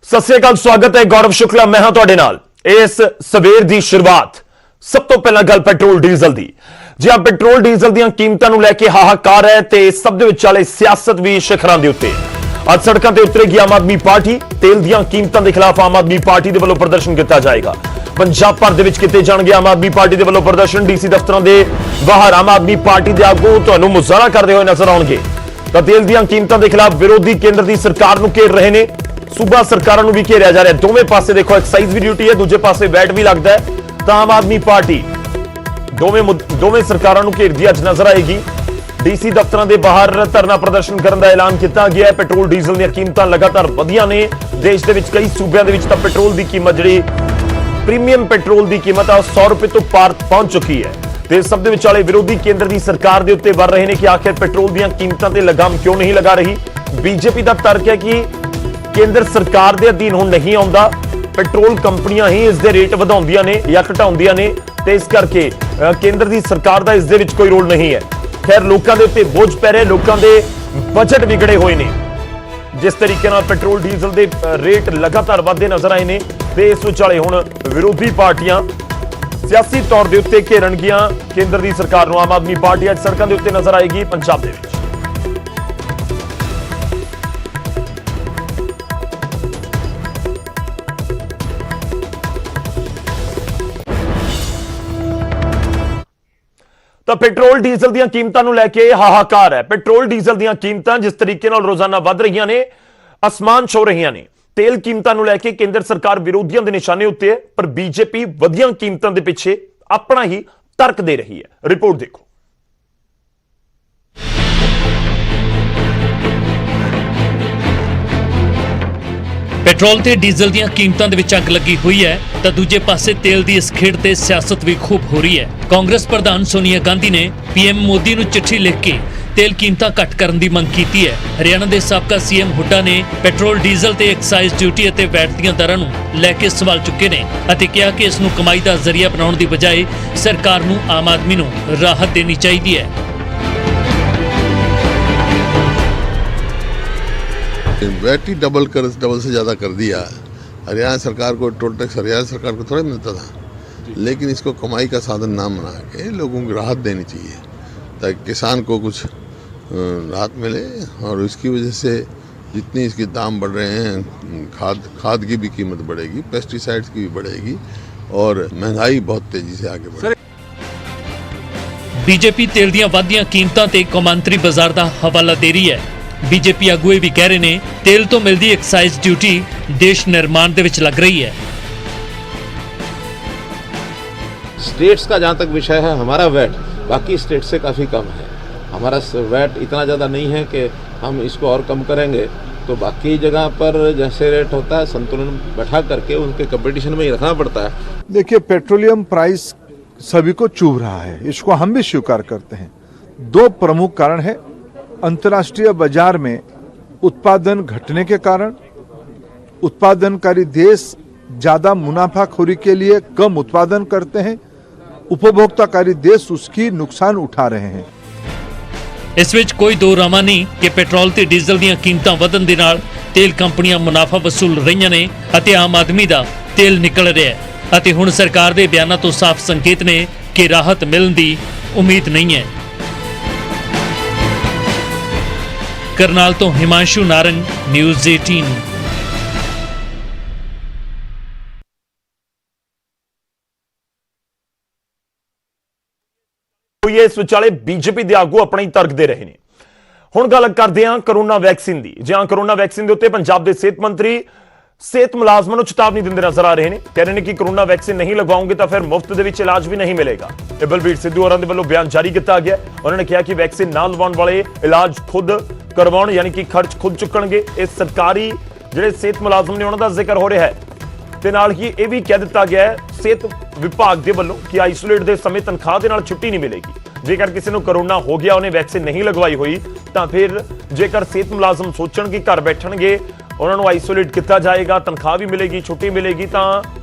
सत श्री अकाल, स्वागत है गौरव शुक्ला। मैं हां तुहाडे नाल इस सवेर दी शुरुआत। सब तो पहला गल पेट्रोल डीजल दी। जी हां, पेट्रोल डीजल ਦੀਆਂ ਕੀਮਤਾਂ ਨੂੰ ਲੈ ਕੇ ਹਾਹਾਕਾਰ ਹੈ ਤੇ ਸਭ ਦੇ ਵਿਚਾਲੇ ਸਿਆਸਤ ਵੀ शिखरां ਦੇ ਉੱਤੇ। ਅੱਜ ਸੜਕਾਂ ਤੇ ਉਤਰੇਗੀ ਆਮ ਆਦਮੀ ਪਾਰਟੀ। ਤੇਲ ਦੀਆਂ ਕੀਮਤਾਂ ਦੇ ਖਿਲਾਫ ਆਮ ਆਦਮੀ ਪਾਰਟੀ ਦੇ ਵੱਲੋਂ ਪ੍ਰਦਰਸ਼ਨ ਕੀਤਾ ਜਾਏਗਾ। ਪੰਜਾਬ ਭਰ ਦੇ ਵਿੱਚ ਕੀਤੇ ਜਾਣਗੇ ਆਮ ਆਦਮੀ ਪਾਰਟੀ ਦੇ ਵੱਲੋਂ ਪ੍ਰਦਰਸ਼ਨ। ਡੀਸੀ ਦਫ਼ਤਰਾਂ ਦੇ ਬਾਹਰ ਆਮ ਆਦਮੀ ਪਾਰਟੀ ਦੇ ਆਗੂ ਤੁਹਾਨੂੰ ਮੁਜ਼ਾਹਰਾ ਕਰਦੇ ਹੋਏ ਨਜ਼ਰ ਆਉਣਗੇ। ਤਾਂ ਤੇਲ ਦੀਆਂ ਕੀਮਤਾਂ ਦੇ ਖਿਲਾਫ ਵਿਰੋਧੀ ਕੇਂਦਰ ਦੀ ਸਰਕਾਰ ਨੂੰ ਘੇਰ ਰਹੇ ਨੇ। सूबा सरकारों को भी घेरिया जा रहा है। दोवें पासे देखो एक्साइज भी ड्यूटी है, दूजे पासे वैट भी लगता है। तो आम आदमी पार्टी दोवें सरकारों को घेरदी अज नजर आएगी। डीसी दफ्तर के बाहर धरना प्रदर्शन करने का ऐलान किया गया है। पेट्रोल डीजल दी कीमतां लगातार वधिया ने। देश के कई सूबों के पेट्रोल की कीमत जी प्रीमियम पेट्रोल की कीमत 100 रुपए तो पार पहुंच चुकी है। तो सब दे विचाले विरोधी केंद्र की सरकार के उत्ते वर रहे हैं कि आखिर पेट्रोल दी कीमतां ते लगाम क्यों नहीं लगा रही। बीजेपी का तर्क है कि केंद्र सरकार के अधीन हुण नहीं आउंदा, पेट्रोल कंपनियां ही इसके रेट वधाउंदियां ने या घटाउंदियां ने, ते इस करके केंद्र की सरकार का इसदे विच कोई रोल नहीं है। खैर, लोगों के उत्ते बोझ पै रहे, लोगों के बजट बिगड़े हुए ने। जिस तरीके नाल पेट्रोल डीजल के रेट लगातार वधदे नजर आए ने, ते इस विचाले हुण विरोधी पार्टियां सियासी तौर के उत्ते घेरनगियां केंद्र की सरकार नूं। आम आदमी पार्टी अज सड़कों के उत्ते नजर आएगी पंजाब दे विच। तो पेट्रोल डीजल दी कीमतां नूं लैके हाहाकार है। पेट्रोल डीजल दी कीमतां जिस तरीके नाल रोजाना वध रहीआं ने, आसमान छो रहीआं ने। तेल कीमतां नूं लैके केंद्र सरकार विरोधियों के निशाने उत्ते है, पर बीजेपी वधिया कीमतां दे पिछे अपना ही तर्क दे रही है। रिपोर्ट देखो। पेट्रोल ते डीजल ਦੀਆਂ ਕੀਮਤਾਂ ਦੇ ਵਿੱਚ ਅੱਗ ਲੱਗੀ ਹੋਈ ਹੈ ਤਾਂ ਦੂਜੇ ਪਾਸੇ ਤੇਲ ਦੀ ਇਸ ਖੇਡ ਤੇ ਸਿਆਸਤ ਵੀ ਖੂਬ ਹੋ ਰਹੀ ਹੈ। ਕਾਂਗਰਸ ਪ੍ਰਧਾਨ ਸੋਨੀਆ ਗਾਂਧੀ ਨੇ ਪੀਐਮ ਮੋਦੀ ਨੂੰ ਚਿੱਠੀ ਲਿਖ ਕੇ ਤੇਲ ਕੀਮਤਾਂ ਘੱਟ ਕਰਨ ਦੀ ਮੰਗ ਕੀਤੀ ਹੈ। ਹਰਿਆਣਾ ਦੇ ਸਾਬਕਾ ਸੀਐਮ ਹੁੱਡਾ ਨੇ ਪੈਟਰੋਲ ਡੀਜ਼ਲ ਤੇ ਐਕਸਾਈਜ਼ ਡਿਊਟੀ ਅਤੇ ਵੈਟ ਦੀਆਂ ਦਰਾਂ ਨੂੰ ਲੈ ਕੇ ਸਵਾਲ ਚੁੱਕੇ ਨੇ ਅਤੇ ਕਿਹਾ ਕਿ ਇਸ ਨੂੰ ਕਮਾਈ ਦਾ ਜ਼ਰੀਆ ਬਣਾਉਣ ਦੀ ਬਜਾਏ ਸਰਕਾਰ ਨੂੰ ਆਮ ਆਦਮੀ ਨੂੰ ਰਾਹਤ ਦੇਣੀ ਚਾਹੀਦੀ ਹੈ। वैट ही डबल से ज़्यादा कर दिया। हरियाणा सरकार को टोल टैक्स हरियाणा सरकार को थोड़ा मिलता था, लेकिन इसको कमाई का साधन ना बना के लोगों को राहत देनी चाहिए ताकि किसान को कुछ राहत मिले। और इसकी वजह से जितनी इसके दाम बढ़ रहे हैं, खाद की भी कीमत बढ़ेगी, पेस्टिसाइड्स की भी बढ़ेगी और महंगाई बहुत तेज़ी से आगे बढ़ेगी। बीजेपी तेल ਦੀਆਂ ਵੱਧਦੀਆਂ ਕੀਮਤਾਂ ਤੇ ਕੌਮਾਂਤਰੀ ਬਾਜ਼ਾਰ ਦਾ ਹਵਾਲਾ ਦੇ ਰਹੀ ਹੈ। बीजेपी आगू भी कह रहे हैं तेल तो मिलती एक्साइज ड्यूटी देश निर्माण दे विच लग रही है। स्टेट्स का जहाँ तक विषय है, हमारा वैट बाकी स्टेट से काफ़ी कम है। हमारा वैट इतना ज़्यादा नहीं है कि हम इसको और कम करेंगे तो बाकी जगह पर जैसे रेट होता है संतुलन बैठा करके उनके कंपटीशन में ही रखना पड़ता है। देखिए, पेट्रोलियम प्राइस सभी को चुभ रहा है, इसको हम भी स्वीकार करते हैं। दो प्रमुख कारण है। अंतर्राष्ट्रीय बाजार में उत्पादन घटने के कारण उत्पादनकारी देश ज़्यादा मुनाफाखोरी के लिए कम उत्पादन करते हैं, उपभोक्ताकारी देश उसकी नुकसान उठा रहे हैं। इस विच कोई दो रामा नहीं कि पेट्रोल ते डीजल ਦੀਆਂ ਕੀਮਤਾਂ ਵਧਣ ਦੇ ਨਾਲ ਤੇਲ ਕੰਪਨੀਆਂ ਮੁਨਾਫਾ ਵਸੂਲ ਰਹੀਆਂ ਨੇ ਅਤੇ ਆਮ ਆਦਮੀ ਦਾ ਤੇਲ ਨਿਕਲ ਰਿਹਾ ਹੈ ਅਤੇ ਹੁਣ ਸਰਕਾਰ ਦੇ ਬਿਆਨਾਂ ਤੋਂ ਸਾਫ਼ ਸੰਕੇਤ ਨੇ ਕਿ ਰਾਹਤ ਮਿਲਣ ਦੀ ਉਮੀਦ ਨਹੀਂ ਹੈ। करनाल तो हिमांशु नारंग, न्यूज़ 18। इस विचाले बीजेपी के आगू अपने ही तर्क दे रहे हैं। हुण गल करते हैं कोरोना वैक्सीन की। जी हां, कोरोना वैक्सीन के उत्ते पंजाब के सेहत मंत्री सेहत मुलाजमां नूं चेतावनी दिंदे नजर आ रहे हैं। कह रहे हैं कि कोरोना वैक्सीन नहीं लगवाओगे तो फिर मुफ्त दे विच इलाज भी नहीं मिलेगा। बलबीर सिद्धू होरां दे वल्लों बयान जारी किया गया। उन्होंने कहा कि वैक्सीन ना लवाउण वाले इलाज खुद करवाउण, यानी कि खर्च खुद चुकणगे। इस सरकारी जिहड़े सेहत मुलाजम ने उन्हां दा जिक्र हो रहा है ते नाल ही यह भी कह दिता गया है सेहत विभाग के वल्लों कि आइसोलेट के समय तनख्वाह के नाल छुट्टी नहीं मिलेगी। जेकर किसी को कोरोना हो गया, उन्हें वैक्सीन नहीं लगवाई हुई, तो फिर जेकर सेहत मुलाजम सोचण कि घर बैठणगे, उन्होंने आइसोलेट किया जाएगा, तनख्वाह भी मिलेगी, छुट्टी मिलेगी, तो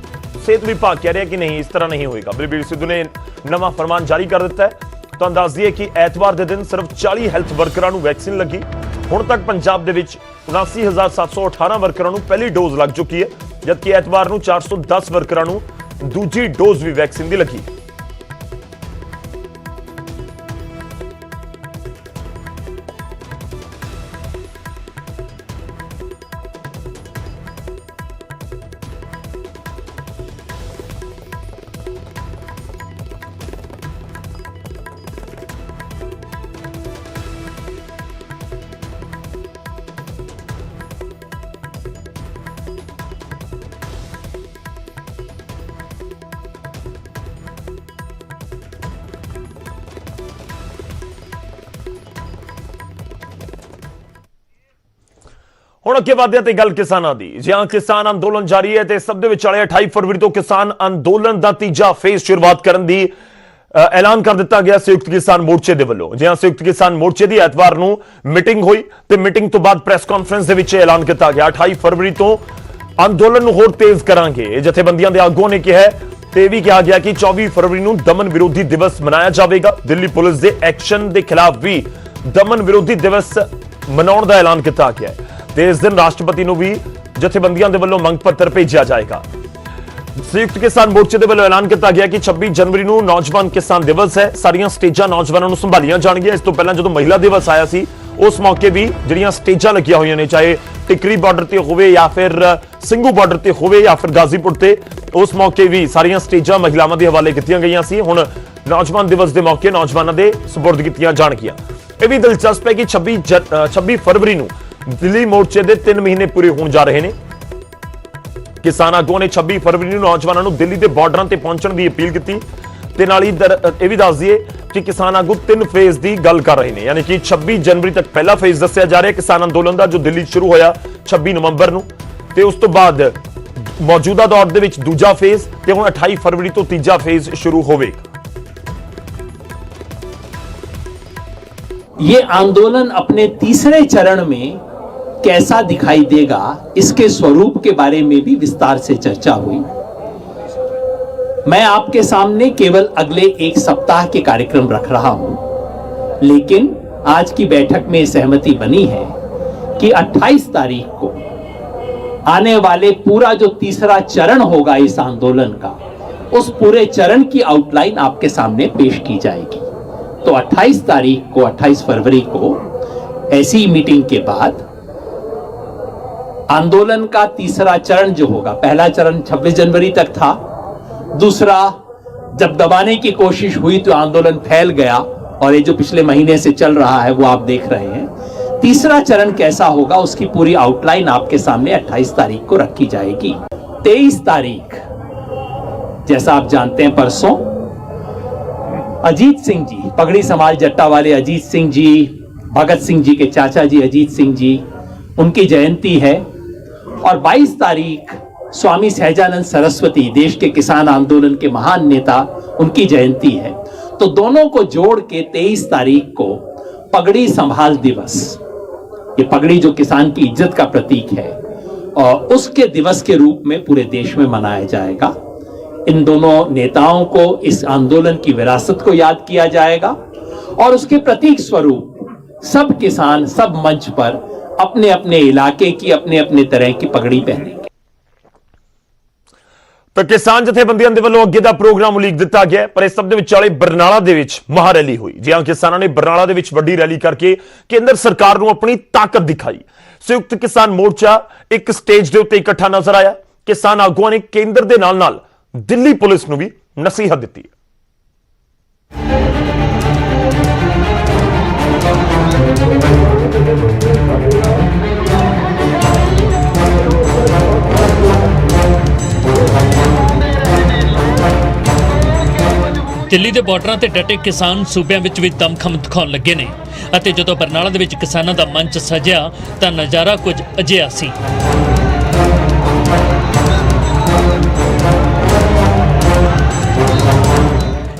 सेहत विभाग कह रहा है कि नहीं, इस तरह नहीं होएगा। बलबीर सिद्धू ने नवा फरमान जारी कर दिता है। ਤੁਹਾਨੂੰ ਦੱਸ ਦਈਏ ਕਿ ਐਤਵਾਰ ਦੇ ਦਿਨ ਸਿਰਫ 40 ਹੈਲਥ ਵਰਕਰਾਂ ਨੂੰ ਵੈਕਸੀਨ ਲੱਗੀ। ਹੁਣ ਤੱਕ ਪੰਜਾਬ ਦੇ ਵਿੱਚ 79718 ਵਰਕਰਾਂ ਨੂੰ ਪਹਿਲੀ ਡੋਜ਼ ਲੱਗ ਚੁੱਕੀ ਹੈ, ਜਦਕਿ ਐਤਵਾਰ ਨੂੰ 410 ਵਰਕਰਾਂ ਨੂੰ ਦੂਜੀ ਡੋਜ਼ ਵੀ ਵੈਕਸੀਨ ਦੀ ਲੱਗੀ। ਹੁਣ ਅੱਗੇ ਵਧਦੇ ਹਾਂ ਤੇ ਗੱਲ ਕਿਸਾਨਾਂ ਦੀ। ਜਿਹਾਂ ਕਿਸਾਨ ਅੰਦੋਲਨ ਜਾਰੀ ਹੈ ਤੇ ਸਭ ਦੇ ਵਿਚਾਲੇ 28 ਫਰਵਰੀ ਤੋਂ ਕਿਸਾਨ ਅੰਦੋਲਨ ਦਾ ਤੀਜਾ ਫੇਜ਼ ਸ਼ੁਰੂਆਤ ਕਰਨ ਦੀ ਐਲਾਨ ਕਰ ਦਿੱਤਾ ਗਿਆ ਸੰਯੁਕਤ ਕਿਸਾਨ ਮੋਰਚੇ ਦੇ ਵੱਲੋਂ। ਜਿਹਾਂ ਸੰਯੁਕਤ ਕਿਸਾਨ ਮੋਰਚੇ ਦੀ ਐਤਵਾਰ ਨੂੰ ਮੀਟਿੰਗ ਹੋਈ ਤੇ ਮੀਟਿੰਗ ਤੋਂ ਬਾਅਦ ਪ੍ਰੈਸ ਕਾਨਫਰੰਸ ਦੇ ਵਿੱਚ ਐਲਾਨ ਕੀਤਾ ਗਿਆ 28 ਫਰਵਰੀ ਤੋਂ ਅੰਦੋਲਨ ਨੂੰ ਹੋਰ ਤੇਜ਼ ਕਰਾਂਗੇ। ਜਥੇਬੰਦੀਆਂ ਦੇ ਆਗੂਆਂ ਨੇ ਕਿਹਾ ਤੇ ਇਹ ਵੀ ਕਿਹਾ ਗਿਆ ਕਿ 24 ਫਰਵਰੀ ਨੂੰ ਦਮਨ ਵਿਰੋਧੀ ਦਿਵਸ ਮਨਾਇਆ ਜਾਵੇਗਾ। ਦਿੱਲੀ ਪੁਲਿਸ ਦੇ ਐਕਸ਼ਨ ਦੇ ਖਿਲਾਫ ਵੀ ਦਮਨ ਵਿਰੋਧੀ ਦਿਵਸ ਮਨਾਉਣ ਦਾ ਐਲਾਨ ਕੀਤਾ ਗਿਆ ਹੈ ਤੇ ਇਸ ਦਿਨ ਰਾਸ਼ਟਰਪਤੀ ਨੂੰ ਵੀ ਜਥੇਬੰਦੀਆਂ ਦੇ ਵੱਲੋਂ ਮੰਗ ਪੱਤਰ ਭੇਜਿਆ ਜਾਏਗਾ। ਸੰਯੁਕਤ ਕਿਸਾਨ ਮੋਰਚੇ ਦੇ ਵੱਲੋਂ ਐਲਾਨ ਕੀਤਾ ਗਿਆ ਕਿ 26 ਜਨਵਰੀ ਨੂੰ ਨੌਜਵਾਨ ਕਿਸਾਨ ਦਿਵਸ ਹੈ। ਸਾਰੀਆਂ ਸਟੇਜਾਂ ਨੌਜਵਾਨਾਂ ਨੂੰ ਸੰਭਾਲੀਆਂ ਜਾਣਗੀਆਂ। ਇਸ ਤੋਂ ਪਹਿਲਾਂ ਜਦੋਂ ਮਹਿਲਾ ਦਿਵਸ ਆਇਆ ਸੀ ਉਸ ਮੌਕੇ ਵੀ ਜਿਹੜੀਆਂ ਸਟੇਜਾਂ ਲੱਗੀਆਂ ਹੋਈਆਂ ਨੇ, ਚਾਹੇ ਟਿਕਰੀ ਬਾਰਡਰ ਤੇ ਹੋਵੇ ਜਾਂ ਫਿਰ ਸਿੰਘੂ ਬਾਰਡਰ ਤੇ ਹੋਵੇ ਜਾਂ ਫਿਰ ਗਾਜ਼ੀਪੁਰ ਤੇ, ਉਸ ਮੌਕੇ ਵੀ ਸਾਰੀਆਂ ਸਟੇਜਾਂ ਮਹਿਲਾਵਾਂ ਦੇ ਹਵਾਲੇ ਕੀਤੀਆਂ ਗਈਆਂ ਸੀ। ਹੁਣ ਨੌਜਵਾਨ ਦਿਵਸ ਦੇ ਮੌਕੇ ਨੌਜਵਾਨਾਂ ਦੇ ਸਪੁਰਦ ਕੀਤੀਆਂ ਜਾਣਗੀਆਂ। ਇਹ ਵੀ ਦਿਲਚਸਪ ਹੈ ਕਿ 26 ਫਰਵਰੀ ਨੂੰ ਦਿੱਲੀ ਮੋਰਚੇ ਦੇ 3 ਮਹੀਨੇ ਪੂਰੇ ਹੋਣ ਜਾ ਰਹੇ ਨੇ। ਕਿਸਾਨ ਆਗੂਆਂ ਨੇ 26 ਫਰਵਰੀ ਨੂੰ ਨੌਜਵਾਨਾਂ ਨੂੰ ਦਿੱਲੀ ਦੇ ਬਾਰਡਰਾਂ ਤੇ ਪਹੁੰਚਣ ਦੀ ਅਪੀਲ ਕੀਤੀ ਤੇ ਨਾਲ ਹੀ ਇਹ ਵੀ ਦੱਸ ਦਈਏ ਕਿ ਕਿਸਾਨ ਆਗੂ 3 ਫੇਜ਼ ਦੀ ਗੱਲ ਕਰ ਰਹੇ ਨੇ, ਯਾਨੀ ਕਿ 26 ਜਨਵਰੀ ਤੱਕ ਪਹਿਲਾ ਫੇਜ਼ ਦੱਸਿਆ ਜਾ ਰਿਹਾ ਕਿਸਾਨ ਅੰਦੋਲਨ ਦਾ, ਜੋ ਦਿੱਲੀ 'ਚ ਸ਼ੁਰੂ ਹੋਇਆ 26 ਨਵੰਬਰ ਨੂੰ, ਤੇ ਉਸ ਤੋਂ ਬਾਅਦ ਮੌਜੂਦਾ ਦੌਰ ਦੇ ਵਿੱਚ ਦੂਜਾ ਫੇਜ਼ ਤੇ ਹੁਣ 28 ਫਰਵਰੀ ਤੋਂ ਤੀਜਾ ਫੇਜ਼ ਸ਼ੁਰੂ ਹੋਵੇਗਾ। ये आंदोलन अपने तीसरे चरण में कैसा दिखाई देगा, इसके स्वरूप के बारे में भी विस्तार से चर्चा हुई। मैं आपके सामने केवल अगले एक सप्ताह के कार्यक्रम रख रहा हूं, लेकिन आज की बैठक में सहमति बनी है कि 28 तारीख को आने वाले पूरा जो तीसरा चरण होगा इस आंदोलन का, उस पूरे चरण की आउटलाइन आपके सामने पेश की जाएगी। तो 28 तारीख को 28 फरवरी को ऐसी मीटिंग के बाद आंदोलन का तीसरा चरण जो होगा, पहला चरण 26 जनवरी तक था, दूसरा जब दबाने की कोशिश हुई तो आंदोलन फैल गया और ये जो पिछले महीने से चल रहा है वो आप देख रहे हैं। तीसरा चरण कैसा होगा उसकी पूरी आउटलाइन आपके सामने 28 तारीख को रखी जाएगी। 23 तारीख जैसा आप जानते हैं परसों अजीत सिंह जी, पगड़ी समाज जट्टा वाले अजीत सिंह जी, भगत सिंह जी के चाचा जी अजीत सिंह जी, उनकी जयंती है। और 22 तारीख स्वामी सहजानंद सरस्वती, देश के किसान आंदोलन के महान नेता, उनकी जयंती है। तो दोनों को जोड़ के 23 तारीख को पगड़ी संभाल दिवस, ये पगड़ी जो किसान की इज्जत का प्रतीक है, और उसके दिवस के रूप में पूरे देश में मनाया जाएगा। इन दोनों नेताओं को, इस आंदोलन की विरासत को याद किया जाएगा और उसके प्रतीक स्वरूप सब किसान सब मंच पर अपने अपने इलाके की अपने अपने तरह की पगड़ी पहनेंगे। तो किसान जथेबंदियां दे ਵੱਲੋਂ ਅੱਗੇ ਦਾ ਪ੍ਰੋਗਰਾਮ ਉਲੀਕ ਦਿੱਤਾ ਗਿਆ, ਪਰ ਇਸ ਸਭ ਦੇ ਵਿਚਾਲੇ ਬਰਨਾਲਾ ਦੇ ਵਿੱਚ ਮਹਾਰੈਲੀ ਹੋਈ। ਜਿਹਾਂ ਕਿਸਾਨਾਂ ਨੇ ਬਰਨਾਲਾ ਦੇ ਵਿੱਚ ਵੱਡੀ ਰੈਲੀ ਕਰਕੇ ਕੇਂਦਰ ਸਰਕਾਰ ਨੂੰ ਆਪਣੀ ਤਾਕਤ ਦਿਖਾਈ। ਸੰਯੁਕਤ ਕਿਸਾਨ ਮੋਰਚਾ ਇੱਕ ਸਟੇਜ ਦੇ ਉੱਤੇ ਇਕੱਠਾ ਨਜ਼ਰ ਆਇਆ। ਕਿਸਾਨ ਆਗੂਆਂ ਨੇ ਕੇਂਦਰ ਦੇ ਨਾਲ-ਨਾਲ ਦਿੱਲੀ ਪੁਲਿਸ ਨੂੰ ਵੀ ਨਸੀਹਤ ਦਿੱਤੀ ਹੈ। ਦਿੱਲੀ ਦੇ ਬਾਰਡਰਾਂ ਤੇ ਡਟੇ ਕਿਸਾਨ ਸੂਬਿਆਂ ਵਿੱਚ ਵੀ ਦਮਖਮ ਦਿਖਾਉਣ ਲੱਗੇ ਨੇ ਅਤੇ ਜਦੋਂ ਬਰਨਾਲਾ ਦੇ ਵਿੱਚ ਕਿਸਾਨਾਂ ਦਾ ਮੰਚ ਸਜਿਆ ਤਾਂ ਨਜ਼ਾਰਾ ਕੁਝ ਅਜਿਹਾ ਸੀ।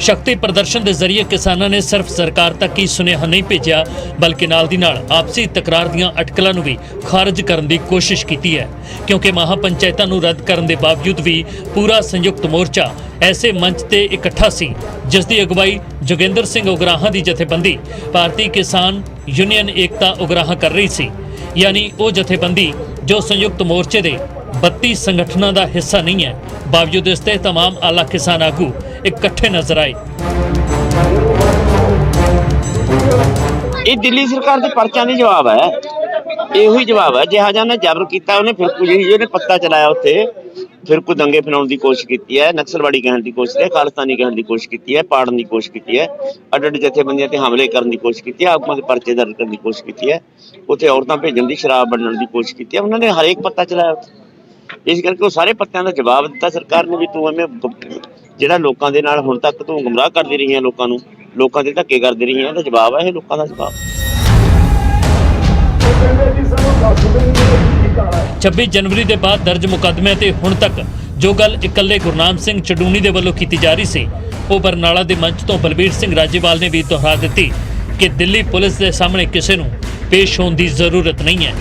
ਸ਼ਕਤੀ ਪ੍ਰਦਰਸ਼ਨ ਦੇ ਜ਼ਰੀਏ ਕਿਸਾਨਾਂ ਨੇ ਸਿਰਫ ਸਰਕਾਰ ਤੱਕ ਹੀ ਸੁਨੇਹਾ ਨਹੀਂ ਭੇਜਿਆ, ਬਲਕਿ ਨਾਲ ਦੀ ਨਾਲ ਆਪਸੀ ਤਕਰਾਰ ਦੀਆਂ ਅਟਕਲਾਂ ਨੂੰ ਵੀ ਖਾਰਜ ਕਰਨ ਦੀ ਕੋਸ਼ਿਸ਼ ਕੀਤੀ ਹੈ, ਕਿਉਂਕਿ ਮਹਾਪੰਚਾਇਤਾਂ ਨੂੰ ਰੱਦ ਕਰਨ ਦੇ ਬਾਵਜੂਦ ਵੀ ਪੂਰਾ ਸੰਯੁਕਤ ਮੋਰਚਾ ਐਸੇ ਮੰਚ ਤੇ ਇਕੱਠਾ ਸੀ ਜਿਸ ਦੀ ਅਗਵਾਈ ਜੋਗਿੰਦਰ ਸਿੰਘ ਉਗਰਾਹਾਂ ਦੀ ਜਥੇਬੰਦੀ ਭਾਰਤੀ ਕਿਸਾਨ ਯੂਨੀਅਨ ਏਕਤਾ ਉਗਰਾਹਾਂ ਕਰ ਰਹੀ ਸੀ। यानी वो जथेबंदी जो संयुक्त मोर्चे दे 32 संगठनों का हिस्सा नहीं है, बावजूद इसके तमाम आला किसान आगू इकट्ठे नजर आए। ये दिल्ली सरकार के परचा नहीं जवाब है, ਇਹੋ ਹੀ ਜਵਾਬ ਹੈ। ਜਿਹਾ ਜਿਹਾ ਨੇ ਜ਼ਬਰ ਕੀਤਾ ਉਹਨੇ ਫਿਰ ਕੁਝ ਇਹਨੇ ਪੱਤਾ ਚਲਾਇਆ ਉੱਥੇ, ਫਿਰ ਕੋਈ ਦੰਗੇ ਫੈਲਾਉਣ ਦੀ ਕੋਸ਼ਿਸ਼ ਕੀਤੀ ਹੈ, ਨਕਸਲਵਾੜੀ ਕਹਿਣ ਦੀ ਕੋਸ਼ਿਸ਼ ਹੈ, ਖਾਲਿਸਤਾਨੀ ਕਹਿਣ ਦੀ ਕੋਸ਼ਿਸ਼ ਕੀਤੀ ਹੈ, ਪਾੜਨ ਦੀ ਕੋਸ਼ਿਸ਼ ਕੀਤੀ ਹੈ, ਅੱਡ ਅੱਡ ਜਥੇਬੰਦੀਆਂ ਤੇ ਹਮਲੇ ਕਰਨ ਦੀ ਕੋਸ਼ਿਸ਼ ਕੀਤੀ ਹੈ, ਆਗੂਆਂ ਦੇ ਪਰਚੇ ਦਰਜ ਕਰਨ ਦੀ ਕੋਸ਼ਿਸ਼ ਕੀਤੀ ਹੈ, ਉੱਥੇ ਔਰਤਾਂ ਭੇਜਣ ਦੀ, ਸ਼ਰਾਬ ਵੰਡਣ ਦੀ ਕੋਸ਼ਿਸ਼ ਕੀਤੀ ਹੈ। ਉਹਨਾਂ ਨੇ ਹਰੇਕ ਪੱਤਾ ਚਲਾਇਆ ਉੱਥੇ। ਇਸ ਕਰਕੇ ਉਹ ਸਾਰੇ ਪੱਤਿਆਂ ਦਾ ਜਵਾਬ ਦਿੱਤਾ ਸਰਕਾਰ ਨੇ ਵੀ ਤੂੰ ਐਵੇਂ ਜਿਹੜਾ ਲੋਕਾਂ ਦੇ ਨਾਲ ਹੁਣ ਤੱਕ ਤੂੰ ਗੁੰਮਰਾਹ ਕਰਦੀ ਰਹੀ ਹੈ, ਲੋਕਾਂ ਨੂੰ ਲੋਕਾਂ ਦੇ ਧੱਕੇ ਕਰਦੀ ਰਹੀ ਹੈ, ਇਹਦਾ ਜਵਾਬ ਹੈ ਇਹ ਲੋਕਾਂ ਦਾ ਜਵਾਬ। 26 जनवरी के बाद दर्ज मुकदमे ते हुण तक जो गल इकल्ले गुरनाम सिंह चडूनी दे वल्लों कीती जा रही सी, वो बरनाला दे मंच तो बलबीर सिंह राजेवाल ने भी दोहरा दी कि दिल्ली पुलिस के सामने किसी नूं पेश होने की जरूरत नहीं है।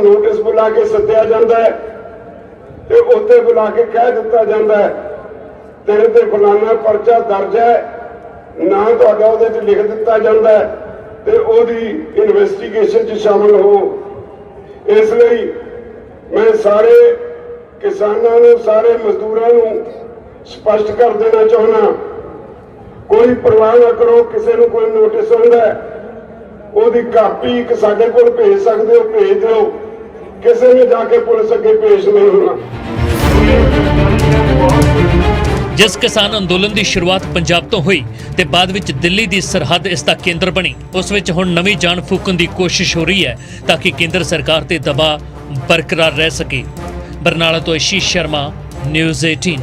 नोटिस बुला के सद्या जाता है ते उत्ते बुला के कह दिता जाता है तेरे ते फलाना परचा दर्ज है, ना तुहाडा उहदे च लिख दिता जाता है ਤੇ ਉਹਦੀ ਇਨਵੈਸਟੀਗੇਸ਼ਨ 'ਚ ਸ਼ਾਮਲ ਹੋ। ਇਸ ਲਈ ਮੈਂ ਸਾਰੇ ਕਿਸਾਨਾਂ ਨੂੰ, ਸਾਰੇ ਮਜ਼ਦੂਰਾਂ ਨੂੰ ਸਪਸ਼ਟ ਕਰ ਦੇਣਾ ਚਾਹੁੰਦਾ, ਕੋਈ ਪਰਵਾਹ ਨਾ ਕਰੋ। ਕਿਸੇ ਨੂੰ ਕੋਈ ਨੋਟਿਸ ਆਉਂਦਾ ਉਹਦੀ ਕਾਪੀ ਇੱਕ ਸਾਡੇ ਕੋਲ ਭੇਜ ਸਕਦੇ ਹੋ, ਭੇਜ ਦਿਓ। ਕਿਸੇ ਨੇ ਜਾ ਕੇ ਪੁਲਿਸ ਅੱਗੇ ਪੇਸ਼ ਨਹੀਂ ਹੋਣਾ। जिस किसान अंदोलन की शुरुआत पंजाब तो हुई ते बाद विच दिल्ली की सरहद इसका केंद्र बनी, उस विच हुण नवीं जान फूकण की कोशिश हो रही है ताकि केंद्र सरकार ते दबाव बरकरार रह सके। बरनाला तो आशीष शर्मा, न्यूज़ 18।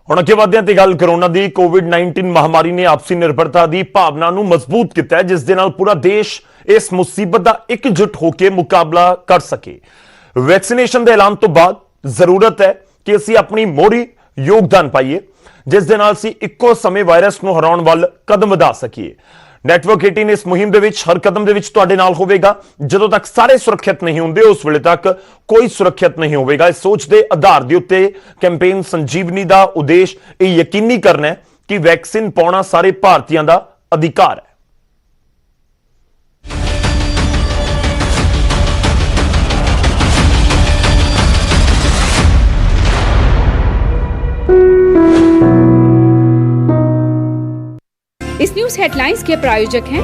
ਹੁਣ ਅੱਗੇ ਵਧਦੇ ਹਾਂ ਤੇ ਗੱਲ ਕਰੋਨਾ ਦੀ। ਕੋਵਿਡ-19 ਮਹਾਮਾਰੀ ਨੇ ਆਪਸੀ ਨਿਰਭਰਤਾ ਦੀ ਭਾਵਨਾ ਨੂੰ ਮਜ਼ਬੂਤ ਕੀਤਾ ਹੈ, ਜਿਸ ਦੇ ਨਾਲ ਪੂਰਾ ਦੇਸ਼ ਇਸ ਮੁਸੀਬਤ ਦਾ ਇਕਜੁੱਟ ਹੋ ਕੇ ਮੁਕਾਬਲਾ ਕਰ ਸਕੇ। ਵੈਕਸੀਨੇਸ਼ਨ ਦੇ ਐਲਾਨ ਤੋਂ ਬਾਅਦ ਜ਼ਰੂਰਤ ਹੈ ਕਿ ਅਸੀਂ ਆਪਣੀ ਮੋਹਰੀ ਯੋਗਦਾਨ ਪਾਈਏ, ਜਿਸ ਦੇ ਨਾਲ ਅਸੀਂ ਇੱਕੋ ਸਮੇਂ ਵਾਇਰਸ ਨੂੰ ਹਰਾਉਣ ਵੱਲ ਕਦਮ ਵਧਾ ਸਕੀਏ। ਨੈਟਵਰਕ 18 ਇਸ ਮੁਹਿੰਮ ਦੇ ਵਿੱਚ ਹਰ ਕਦਮ ਦੇ ਵਿੱਚ ਤੁਹਾਡੇ ਨਾਲ ਹੋਵੇਗਾ। ਜਦੋਂ ਤੱਕ ਸਾਰੇ ਸੁਰੱਖਿਅਤ ਨਹੀਂ ਹੁੰਦੇ, ਉਸ ਵੇਲੇ ਤੱਕ ਕੋਈ ਸੁਰੱਖਿਅਤ ਨਹੀਂ ਹੋਵੇਗਾ। ਇਸ ਸੋਚ ਦੇ ਆਧਾਰ ਦੇ ਉੱਤੇ ਕੈਂਪੇਨ ਸੰਜੀਵਨੀ ਦਾ ਉਦੇਸ਼ ਇਹ ਯਕੀਨੀ ਕਰਨਾ ਹੈ ਕਿ ਵੈਕਸੀਨ ਪਾਉਣਾ ਸਾਰੇ ਭਾਰਤੀਆਂ ਦਾ ਅਧਿਕਾਰ ਹੈ। इस न्यूज हेडलाइंस के प्रायोजक हैं